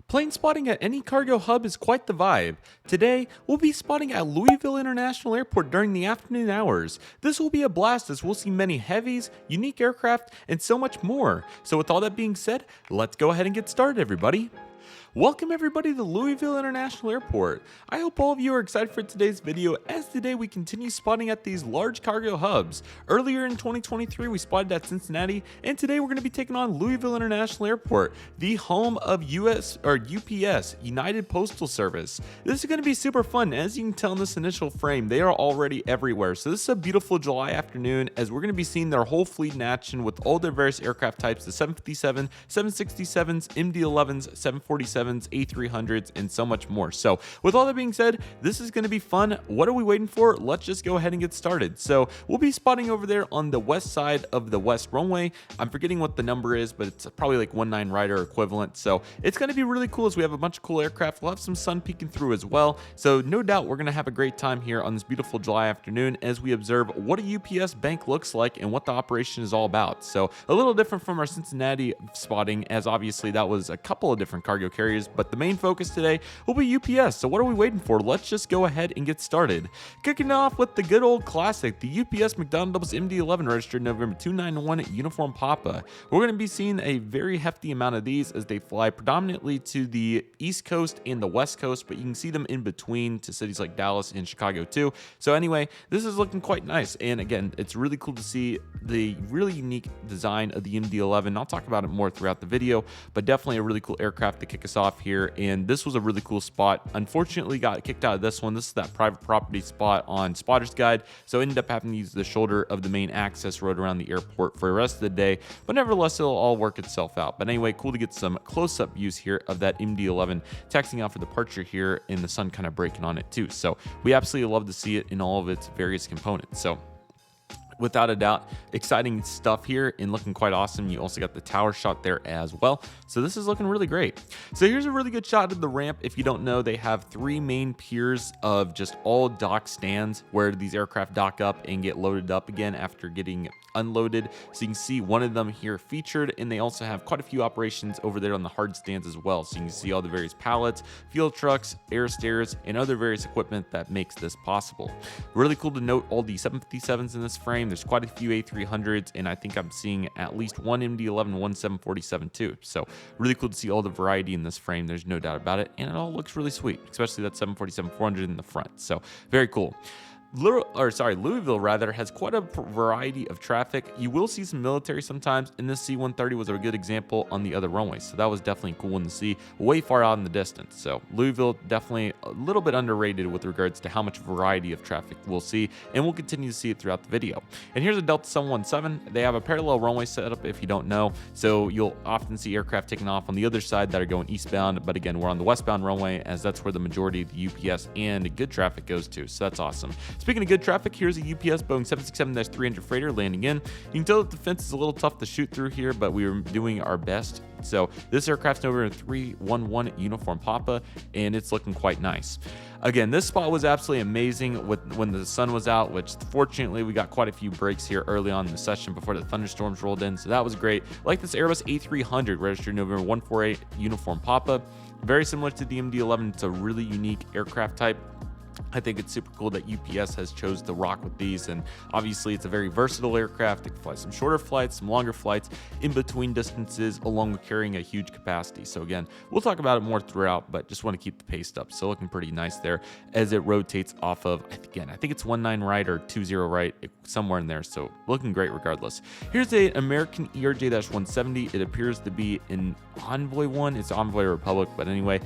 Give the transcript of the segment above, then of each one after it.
Plane spotting at any cargo hub is quite the vibe. Today, we'll be spotting at Louisville International Airport during the afternoon hours. This will be a blast as we'll see many heavies, unique aircraft, and so much more. So with all that being said, let's go ahead and get started, everybody. Welcome everybody to Louisville International Airport. I hope all of you are excited for today's video, as today we continue spotting at these large cargo hubs. Earlier in 2023 we spotted at Cincinnati, and today we're going to be taking on Louisville International Airport, the home of UPS, United Postal Service. This is going to be super fun. As you can tell in this initial frame, they are already everywhere. So this is a beautiful July afternoon as we're going to be seeing their whole fleet in action with all their various aircraft types, the 757, 767s, MD-11s, 747s, A300s, and so much more. So with all that being said, this is going to be fun. What are we waiting for? Let's just go ahead and get started. So we'll be spotting over there on the west side of the west runway. I'm forgetting what the number is, but it's probably like 19 rider equivalent. So it's going to be really cool as we have a bunch of cool aircraft. We'll have some sun peeking through as well. So no doubt we're going to have a great time here on this beautiful July afternoon as we observe what a UPS bank looks like and what the operation is all about. So a little different from our Cincinnati spotting, as obviously that was a couple of different cargo carriers, but the main focus today will be UPS. So what are we waiting for? Let's just go ahead and get started. Kicking off with the good old classic, the UPS McDonnell's MD-11 registered November 291 Uniform Papa. We're going to be seeing a very hefty amount of these as they fly predominantly to the East Coast and the West Coast, but you can see them in between to cities like Dallas and Chicago too. So anyway, this is looking quite nice. And again, it's really cool to see the really unique design of the MD-11. I'll talk about it more throughout the video, but definitely a really cool aircraft to kick us off here. And this was a really cool spot. Unfortunately got kicked out of this one. This is that private property spot on Spotter's Guide, so I ended up having to use the shoulder of the main access road around the airport for the rest of the day, but nevertheless it'll all work itself out. But anyway, cool to get some close-up views here of that MD-11 taxiing out for departure here, and the sun kind of breaking on it too. So we absolutely love to see it in all of its various components. So without a doubt, exciting stuff here and looking quite awesome. You also got the tower shot there as well. So this is looking really great. So here's a really good shot of the ramp. If you don't know, they have three main piers of just all dock stands where these aircraft dock up and get loaded up again after getting unloaded. So you can see one of them here featured, and they also have quite a few operations over there on the hard stands as well. So you can see all the various pallets, fuel trucks, air stairs, and other various equipment that makes this possible. Really cool to note all the 757s in this frame. There's quite a few A300s, and I think I'm seeing at least one MD-11, one 747 too. So really cool to see all the variety in this frame. There's no doubt about it, and it all looks really sweet, especially that 747-400 in the front. So very cool. Louisville rather has quite a variety of traffic. You will see some military sometimes, and this C-130 was a good example on the other runways. So that was definitely a cool one to see way far out in the distance. So Louisville definitely a little bit underrated with regards to how much variety of traffic we'll see, and we'll continue to see it throughout the video. And here's a Delta 717. They have a parallel runway setup if you don't know. So you'll often see aircraft taking off on the other side that are going eastbound, but again, we're on the westbound runway as that's where the majority of the UPS and good traffic goes to. So that's awesome. Speaking of good traffic, here's a UPS Boeing 767-300 freighter landing in. You can tell that the fence is a little tough to shoot through here, but we were doing our best. So this aircraft's over in 311 Uniform Papa, and it's looking quite nice. Again, this spot was absolutely amazing when the sun was out, which fortunately we got quite a few breaks here early on in the session before the thunderstorms rolled in, so that was great. Like this Airbus A300 registered November 148 Uniform Papa. Very similar to the MD-11, it's a really unique aircraft type. I think it's super cool that UPS has chose to rock with these, and obviously it's a very versatile aircraft. It can fly some shorter flights, some longer flights, in between distances, along with carrying a huge capacity. So again, we'll talk about it more throughout, but just want to keep the pace up. So looking pretty nice there as it rotates off of, again, I think it's 19 right or 20 right, somewhere in there. So looking great regardless. Here's an American ERJ-170. It appears to be an Envoy one. It's Envoy Republic, but anyway,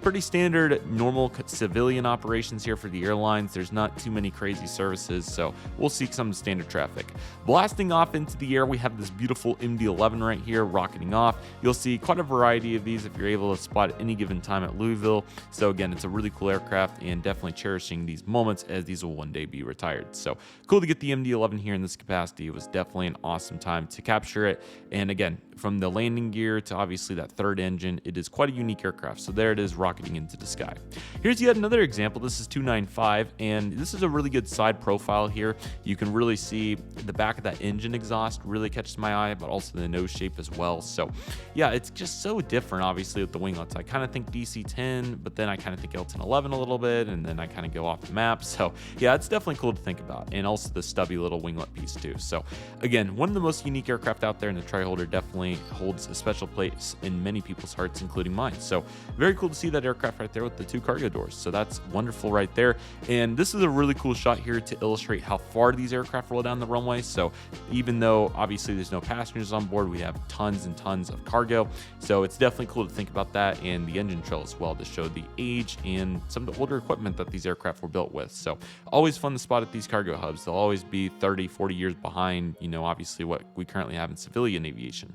pretty standard, normal civilian operations here for the airlines. There's not too many crazy services, so we'll see some standard traffic. Blasting off into the air, we have this beautiful MD-11 right here rocketing off. You'll see quite a variety of these if you're able to spot at any given time at Louisville. So again, it's a really cool aircraft, and definitely cherishing these moments as these will one day be retired. So cool to get the MD-11 here in this capacity. It was definitely an awesome time to capture it. And again, from the landing gear to obviously that third engine, it is quite a unique aircraft. So there it is rocketing into the sky. Here's yet another example. This is 295, and this is a really good side profile here. You can really see the back of that engine exhaust really catches my eye, but also the nose shape as well. So yeah, it's just so different, obviously, with the winglets. I kind of think DC-10, but then I kind of think L1011 a little bit, and then I kind of go off the map. So yeah, it's definitely cool to think about, and also the stubby little winglet piece too. So again, one of the most unique aircraft out there, and the tray holder definitely holds a special place in many people's hearts, including mine. So very cool to see that aircraft right there with the 2 cargo doors. So that's wonderful right there. And this is a really cool shot here to illustrate how far these aircraft roll down the runway. So even though obviously there's no passengers on board, we have tons and tons of cargo. So it's definitely cool to think about that, and the engine trail as well to show the age and some of the older equipment that these aircraft were built with. So always fun to spot at these cargo hubs. They'll always be 30, 40 years behind, obviously what we currently have in civilian aviation.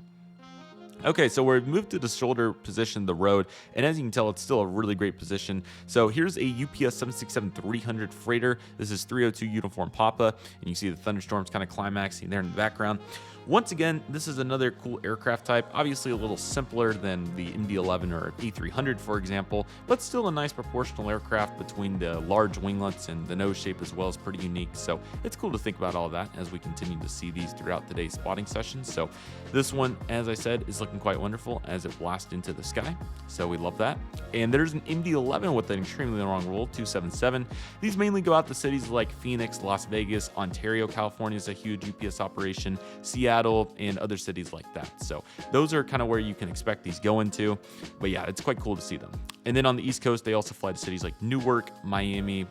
Okay, so we've moved to the shoulder position of the road, and as you can tell, it's still a really great position. So here's a UPS 767-300 freighter. This is 302 uniform Papa, and you see the thunderstorms kind of climaxing there in the background. Once again, this is another cool aircraft type, obviously a little simpler than the MD-11 or A300, for example, but still a nice proportional aircraft between the large winglets and the nose shape as well is pretty unique. So it's cool to think about all that as we continue to see these throughout today's spotting session. So this one, as I said, is looking quite wonderful as it blasts into the sky. So we love that. And there's an MD-11 with an extremely long roll, 277. These mainly go out to cities like Phoenix, Las Vegas, Ontario, California is a huge UPS operation, Seattle, and other cities like that. So those are kind of where you can expect these going to. But yeah, it's quite cool to see them. And then on the East Coast, they also fly to cities like Newark, Miami,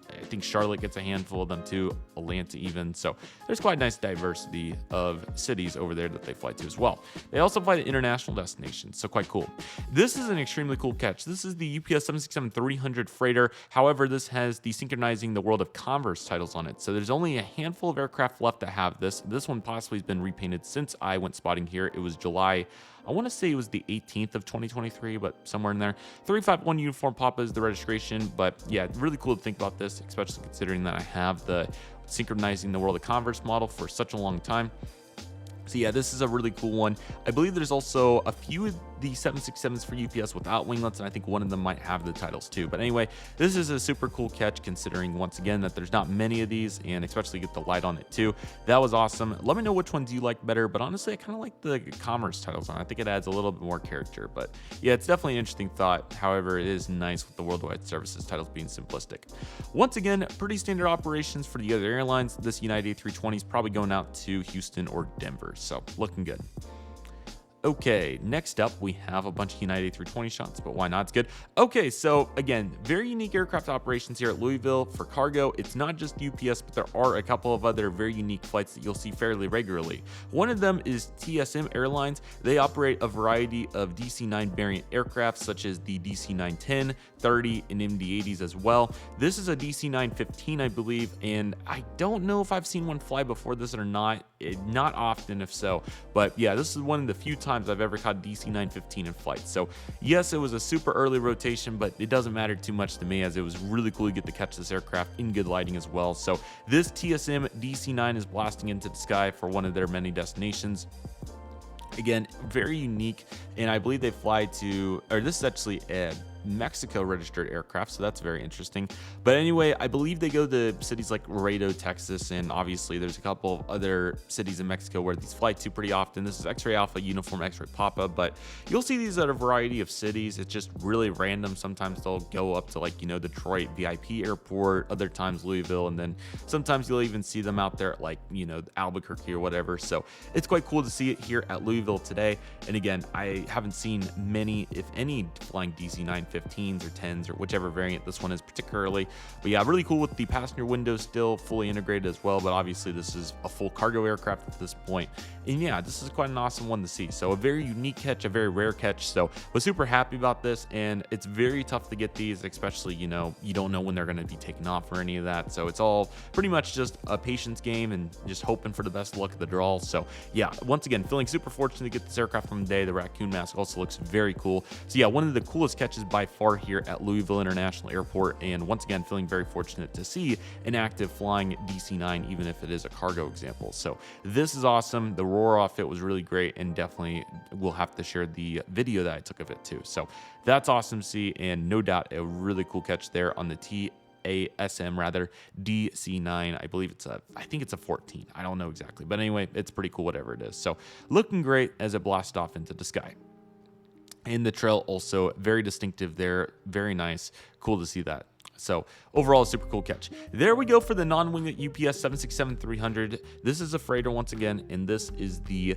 I think Charlotte gets a handful of them too, Atlanta even. So there's quite a nice diversity of cities over there that they fly to as well. They also fly to international destinations, so quite cool. This is an extremely cool catch. This is the UPS 767-300 freighter. However, this has the Synchronizing the World of Commerce titles on it. So there's only a handful of aircraft left that have this. This one possibly has been repainted since I went spotting here. It was July, I want to say it was the 18th of 2023, but somewhere in there. 351 uniform Papa is the registration, but yeah, really cool to think about this, especially considering that I have the Synchronizing the World of Commerce model for such a long time. So yeah, this is a really cool one. I believe there's also a few of the 767s for UPS without winglets, and I think one of them might have the titles too. But anyway, this is a super cool catch considering, once again, that there's not many of these, and especially get the light on it too. That was awesome. Let me know which ones you like better, but honestly, I kind of like the commerce titles on it. I think it adds a little bit more character, but yeah, it's definitely an interesting thought. However, it is nice with the Worldwide Services titles being simplistic. Once again, pretty standard operations for the other airlines. This United A320 is probably going out to Houston or Denver. So looking good. Okay, next up we have a bunch of United A320 shots, but why not? It's good. Okay, so again, very unique aircraft operations here at Louisville for cargo. It's not just UPS, but there are a couple of other very unique flights that you'll see fairly regularly. One of them is TSM Airlines. They operate a variety of DC-9 variant aircraft, such as the DC-9 10, 30, and MD-80s as well. This is a DC-9 15, I believe, and I don't know if I've seen one fly before this or not. Not often, if so, but yeah, this is one of the few times I've ever caught DC-9 15 in flight. So yes, it was a super early rotation, but it doesn't matter too much to me, as it was really cool to get to catch this aircraft in good lighting as well. So this TSM DC-9 is blasting into the sky for one of their many destinations. Again, very unique, and I believe they fly to, or this is actually a Mexico registered aircraft, so that's very interesting. But anyway, I believe they go to cities like Laredo, Texas, and obviously there's a couple of other cities in Mexico where these fly to pretty often. This is X-Ray Alpha Uniform X-Ray Papa, but you'll see these at a variety of cities. It's just really random. Sometimes they'll go up to, like, Detroit VIP Airport, other times Louisville, and then sometimes you'll even see them out there at, like, Albuquerque or whatever. So it's quite cool to see it here at Louisville today. And again, I haven't seen many, if any, flying DC-9 15s or 10s or whichever variant this one is particularly. But yeah, really cool with the passenger windows still fully integrated as well, but obviously this is a full cargo aircraft at this point. And yeah, this is quite an awesome one to see. So a very unique catch, a very rare catch. So was super happy about this, and it's very tough to get these, especially, you don't know when they're going to be taken off or any of that. So it's all pretty much just a patience game and just hoping for the best luck of the draw. So yeah, once again, feeling super fortunate to get this aircraft from the day. The raccoon mask also looks very cool. So yeah, one of the coolest catches by by far here at Louisville International Airport, and once again feeling very fortunate to see an active flying DC-9, even if it is a cargo example. So this is awesome. The roar off it was really great, and definitely we'll have to share the video that I took of it too. So that's awesome to see, and no doubt a really cool catch there on the TSM DC-9. I believe I think it's a 14. I don't know exactly, but anyway, it's pretty cool whatever it is. So looking great as it blasts off into the sky. And the trail also very distinctive there, very nice, cool to see that. So overall, super cool catch. There we go for the non-winglet UPS 767-300. This is a freighter once again, and this is the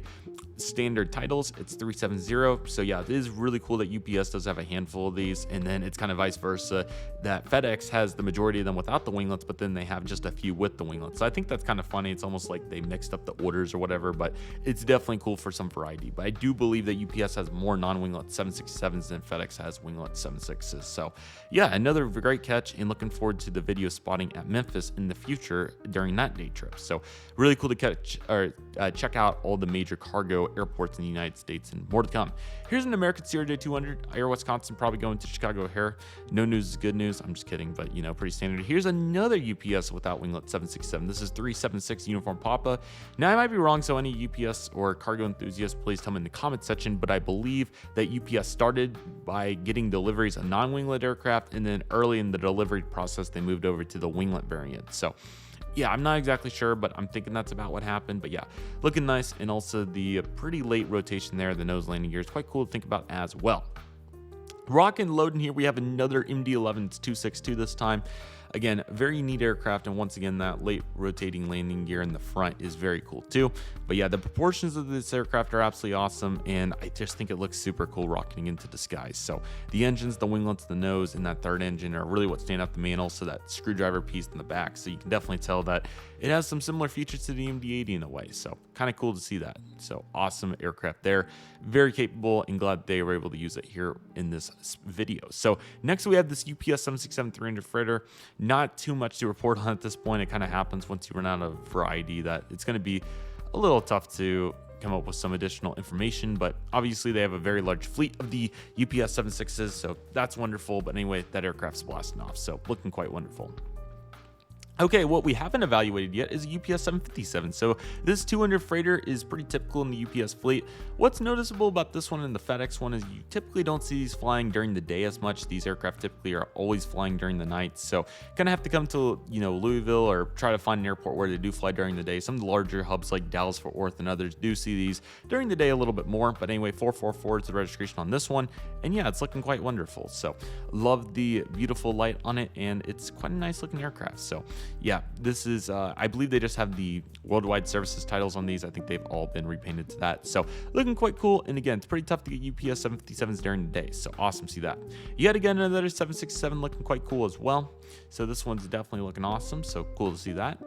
standard titles. It's 370. So yeah, it is really cool that UPS does have a handful of these, and then it's kind of vice versa, that FedEx has the majority of them without the winglets, but then they have just a few with the winglets. So I think that's kind of funny. It's almost like they mixed up the orders or whatever, but it's definitely cool for some variety. But I do believe that UPS has more non-winglet 767s than FedEx has winglet 76s. So yeah, another great catch, and looking forward to the video spotting at Memphis in the future during that day trip. So really cool to catch or check out all the major cargo airports in the United States, and more to come. Here's an American Sierra Day 200, Air Wisconsin, probably going to Chicago O'Hare. No news is good news. I'm just kidding, but you know, pretty standard. Here's another UPS without winglet 767. This is 376 Uniform Papa. Now I might be wrong, so any UPS or cargo enthusiasts, please tell me in the comment section, but I believe that UPS started by getting deliveries of non-winglet aircraft, and then early in the delivery process they moved over to the winglet variant. So yeah, I'm not exactly sure, but I'm thinking that's about what happened. But yeah, looking nice, and also the pretty late rotation there, the nose landing gear is quite cool to think about as well. Rock and loading here, we have another MD-11. It's 262 this time. Again, very neat aircraft, and once again, that late rotating landing gear in the front is very cool too. But yeah, the proportions of this aircraft are absolutely awesome, and I just think it looks super cool rocketing into the skies. So the engines, the winglets, the nose, and that third engine are really what stand out to me, and also that screwdriver piece in the back. So you can definitely tell that it has some similar features to the MD-80 in a way. So kind of cool to see that. So awesome aircraft there, very capable, and glad they were able to use it here in this video. So next we have this UPS 767-300 freighter. Not too much to report on at this point. It kind of happens once you run out of variety that it's going to be a little tough to come up with some additional information, but obviously they have a very large fleet of the UPS 76s, so that's wonderful. But anyway, that aircraft's blasting off, so looking quite wonderful. Okay, what we haven't evaluated yet is a UPS 757. So this 200 freighter is pretty typical in the UPS fleet. What's noticeable about this one and the FedEx one is you typically don't see these flying during the day as much. These aircraft typically are always flying during the night. So kind of have to come to, you know, Louisville or try to find an airport where they do fly during the day. Some of the larger hubs like Dallas, Fort Worth, and others do see these during the day a little bit more. But anyway, 444 is the registration on this one. And yeah, it's looking quite wonderful. So love the beautiful light on it, and it's quite a nice looking aircraft. So yeah, this is, I believe they just have the worldwide services titles on these. I think they've all been repainted to that. So looking quite cool. And again, it's pretty tough to get UPS 757s during the day. So awesome to see that. Yet again, another 767 looking quite cool as well. So this one's definitely looking awesome. So cool to see that.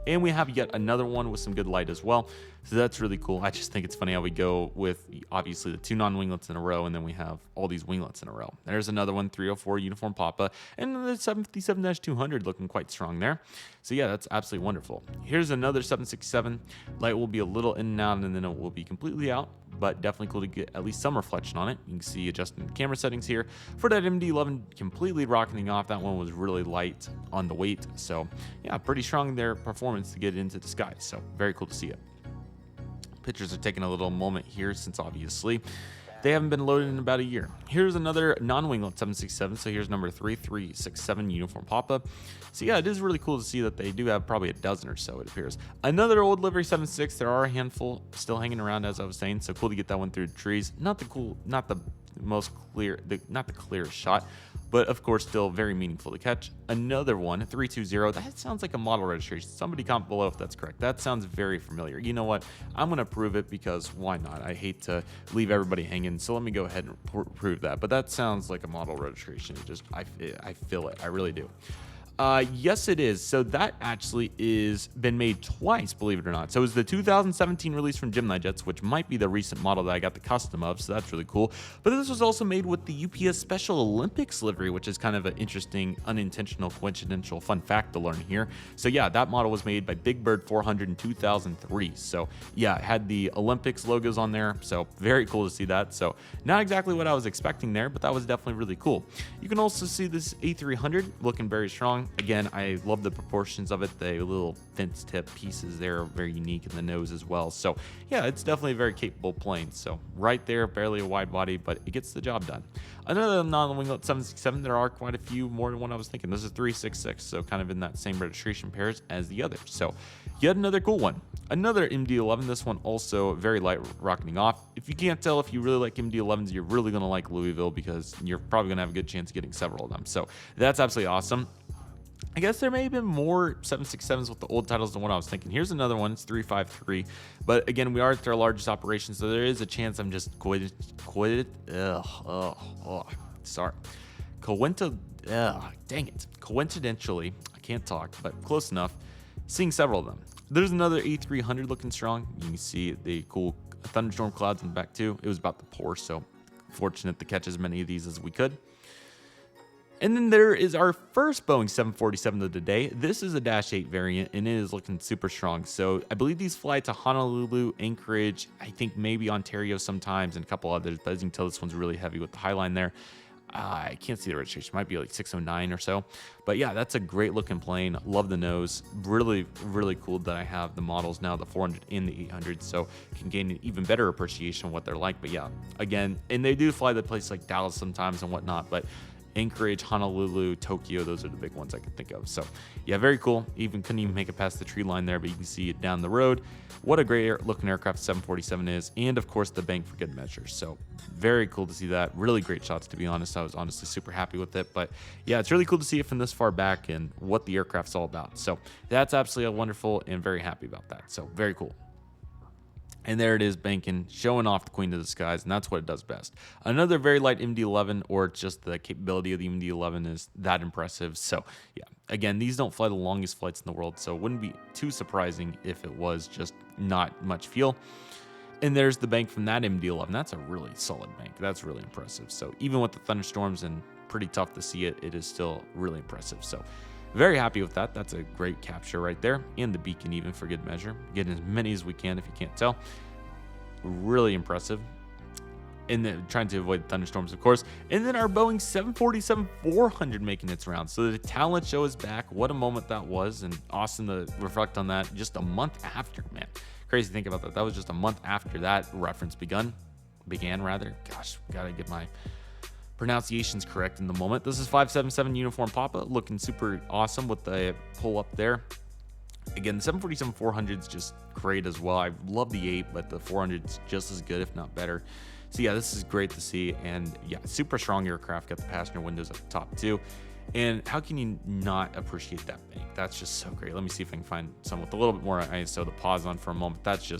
And we have yet another one with some good light as well. So that's really cool. I just think it's funny how we go with obviously the two non-winglets in a row, and then we have all these winglets in a row. There's another one, 304 Uniform Papa, and the 757-200 looking quite strong there. So yeah, that's absolutely wonderful. Here's another 767. Light will be a little in and out, and then it will be completely out, but definitely cool to get at least some reflection on it. You can see adjusting the camera settings here. For that MD-11 completely rocketing off, that one was really light on the weight. So yeah, pretty strong their performance to get into the sky. So very cool to see it. Pictures are taking a little moment here since obviously they haven't been loaded in about a year. Here's another non-winglet 767. So here's number 3367 Uniform Papa. So yeah, it is really cool to see that they do have probably a dozen or so, it appears. Another old livery 76. There are a handful still hanging around, as I was saying. So cool to get that one through the trees. Not the most clear, not the clearest shot, but of course still very meaningful to catch. Another one, 320. That sounds like a model registration. Somebody comment below if that's correct. That sounds very familiar. You know what? I'm gonna prove it because why not? I hate to leave everybody hanging, so let me go ahead and prove that. But that sounds like a model registration. It just I feel it. I really do. Yes, it is. So that actually is been made twice, believe it or not. So it was the 2017 release from Gemini Jets, which might be the recent model that I got the custom of, so that's really cool. But this was also made with the UPS Special Olympics livery, which is kind of an interesting, unintentional, coincidental fun fact to learn here. So yeah, that model was made by Big Bird 400 in 2003. So yeah, it had the Olympics logos on there, so very cool to see that. So not exactly what I was expecting there, but that was definitely really cool. You can also see this A300 looking very strong. Again, I love the proportions of it. The little fence tip pieces there are very unique in the nose as well. So yeah, it's definitely a very capable plane. So right there, barely a wide body, but it gets the job done. Another non-winglet 767, there are quite a few more than what I was thinking. This is 366, so kind of in that same registration pairs as the others. So yet another cool one. Another MD-11, this one also very light rocketing off. If you can't tell, if you really like MD-11s, you're really going to like Louisville because you're probably going to have a good chance of getting several of them. So that's absolutely awesome. I guess there may have been more 767s with the old titles than what I was thinking. Here's another one. It's 353. But again, we are at their largest operation, so there is a chance I'm just coincidentally, I can't talk, but close enough, seeing several of them. There's another A300 looking strong. You can see the cool thunderstorm clouds in the back too. It was about to pour, so fortunate to catch as many of these as we could. And then there is our first Boeing 747 of the day. This is a Dash 8 variant, and it is looking super strong. So I believe these fly to Honolulu, Anchorage, I think maybe Ontario sometimes, and a couple others. But as you can tell, this one's really heavy with the Highline there. I can't see the registration. It might be like 609 or so. But yeah, that's a great looking plane. Love the nose. Really, really cool that I have the models now, the 400 and the 800, so can gain an even better appreciation of what they're like. But yeah, again, and they do fly to places like Dallas sometimes and whatnot, but Anchorage, Honolulu, Tokyo, those are the big ones I can think of. So yeah, very cool. Couldn't even make it past the tree line there, but you can see it down the road. What a great looking aircraft 747 is, and of course the bank for good measure. So very cool to see that. Really great shots, to be honest. I was honestly super happy with it. But yeah, it's really cool to see it from this far back and what the aircraft's all about. So that's absolutely wonderful and very happy about that. So very cool. And there it is, banking, showing off the Queen of the Skies, and that's what it does best. Another very light MD-11, or just the capability of the MD-11 is that impressive. So yeah, again, these don't fly the longest flights in the world, so it wouldn't be too surprising if it was just not much fuel. And there's the bank from that MD-11. That's a really solid bank. That's really impressive. So even with the thunderstorms and pretty tough to see it, it is still really impressive. So very happy with that. That's a great capture right there. And the beacon even for good measure. Getting as many as we can if you can't tell. Really impressive. And then trying to avoid thunderstorms, of course. And then our Boeing 747-400 making its rounds. So the talent show is back. What a moment that was. And awesome to reflect on that just a month after, man. Crazy to think about that. That was just a month after that reference began. Gosh, gotta get my pronunciations correct in the moment. This is 577 Uniform Papa, looking super awesome with the pull up there. Again, the 747-400 is just great as well. I love the 8, but the 400 is just as good, if not better. So yeah, this is great to see. And yeah, super strong aircraft. Got the passenger windows at the top too. And how can you not appreciate that bank? That's just so great. Let me see if I can find some with a little bit more ISO to pause on for a moment. That's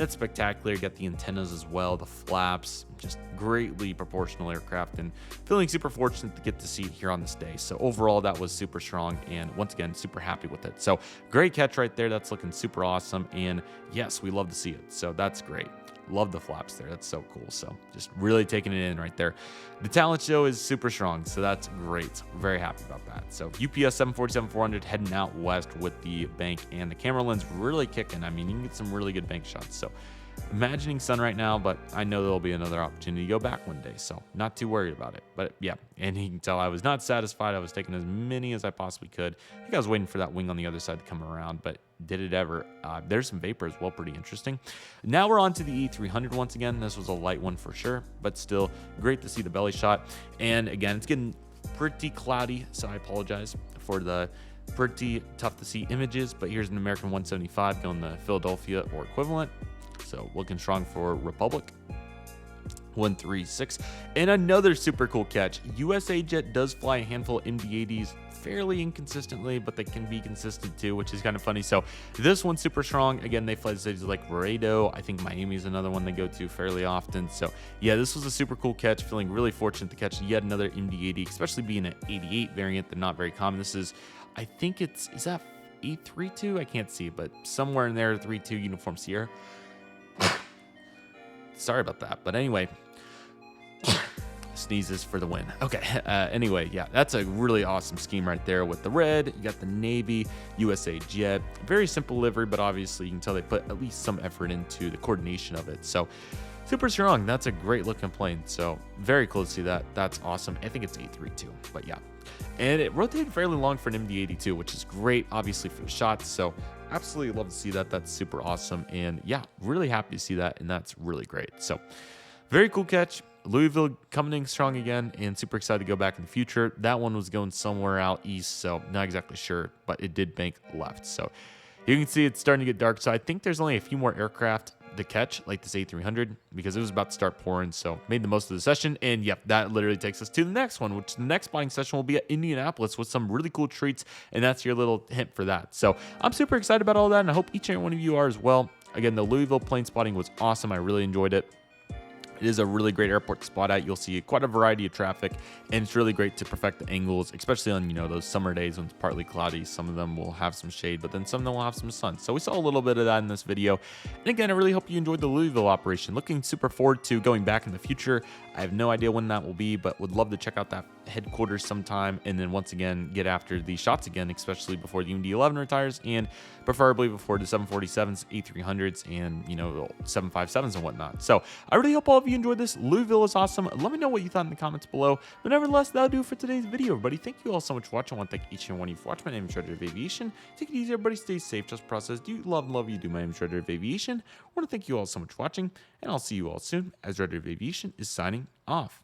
spectacular. You got the antennas as well, the flaps, just greatly proportional aircraft, and feeling super fortunate to get to see it here on this day. So overall, that was super strong, and once again, super happy with it. So great catch right there. That's looking super awesome, and yes, we love to see it. So that's great. Love the flaps there. That's so cool. So just really taking it in right there. The talent show is super strong, so that's great. Very happy about that. So UPS 747-400 heading out west with the bank and the camera lens really kicking. I mean, you can get some really good bank shots. So imagining sun right now, but I know there'll be another opportunity to go back one day, so not too worried about it. But yeah, and you can tell I was not satisfied. I was taking as many as I possibly could. I think I was waiting for that wing on the other side to come around, but did it ever? There's some vapor as well, pretty interesting. Now we're on to the E300 once again. This was a light one for sure, but still great to see the belly shot. And again, it's getting pretty cloudy, so I apologize for the pretty tough to see images, but here's an American 175 going to Philadelphia or equivalent. So looking strong for Republic. 136. And another super cool catch. USA Jet does fly a handful of MD-80s fairly inconsistently, but they can be consistent too, which is kind of funny. So this one's super strong. Again, they fly cities like Laredo. I think Miami is another one they go to fairly often. So yeah, this was a super cool catch. Feeling really fortunate to catch yet another MD-80, especially being an 88 variant. They're not very common. This is, I think is that 832? I can't see, but somewhere in there, 32 Uniform Sierra. Sorry about that, but anyway, sneezes for the win. Okay, anyway, yeah, that's a really awesome scheme right there with the red. You got the Navy, USA Jet. Very simple livery, but obviously you can tell they put at least some effort into the coordination of it. So super strong. That's a great looking plane. So very close to that. That's awesome. I think it's 832, but yeah. And it rotated fairly long for an MD-82, which is great, obviously, for the shots. So absolutely love to see that. That's super awesome. And yeah, really happy to see that. And that's really great. So very cool catch. Louisville coming in strong again, and super excited to go back in the future. That one was going somewhere out east, so not exactly sure, but it did bank left. So you can see it's starting to get dark. So I think there's only a few more aircraft to catch, like this A300, because it was about to start pouring. So made the most of the session. And yep, that literally takes us to the next one, which the next spotting session will be at Indianapolis with some really cool treats. And that's your little hint for that. So I'm super excited about all that, and I hope each and every one of you are as well. Again, the Louisville plane spotting was awesome. I really enjoyed it. It is a really great airport to spot at. You'll see quite a variety of traffic, and it's really great to perfect the angles, especially on, those summer days when it's partly cloudy. Some of them will have some shade, but then some of them will have some sun. So we saw a little bit of that in this video. And again, I really hope you enjoyed the Louisville operation. Looking super forward to going back in the future. I have no idea when that will be, but would love to check out that headquarters sometime, and then once again get after the shots again, especially before the MD-11 retires, and preferably before the 747s, A300s, and 757s and whatnot. So I really hope all of you enjoyed this. Louisville is awesome. Let me know what you thought in the comments below. But nevertheless, that'll do it for today's video, everybody. Thank you all so much for watching. I want to thank each and one of you for watching. My name is Redriveraviation Aviation. Take it easy, everybody. Stay safe. Just process. Do love you do. My name is Redriveraviation Aviation. I want to thank you all so much for watching, and I'll see you all soon as Redriveraviation is signing off.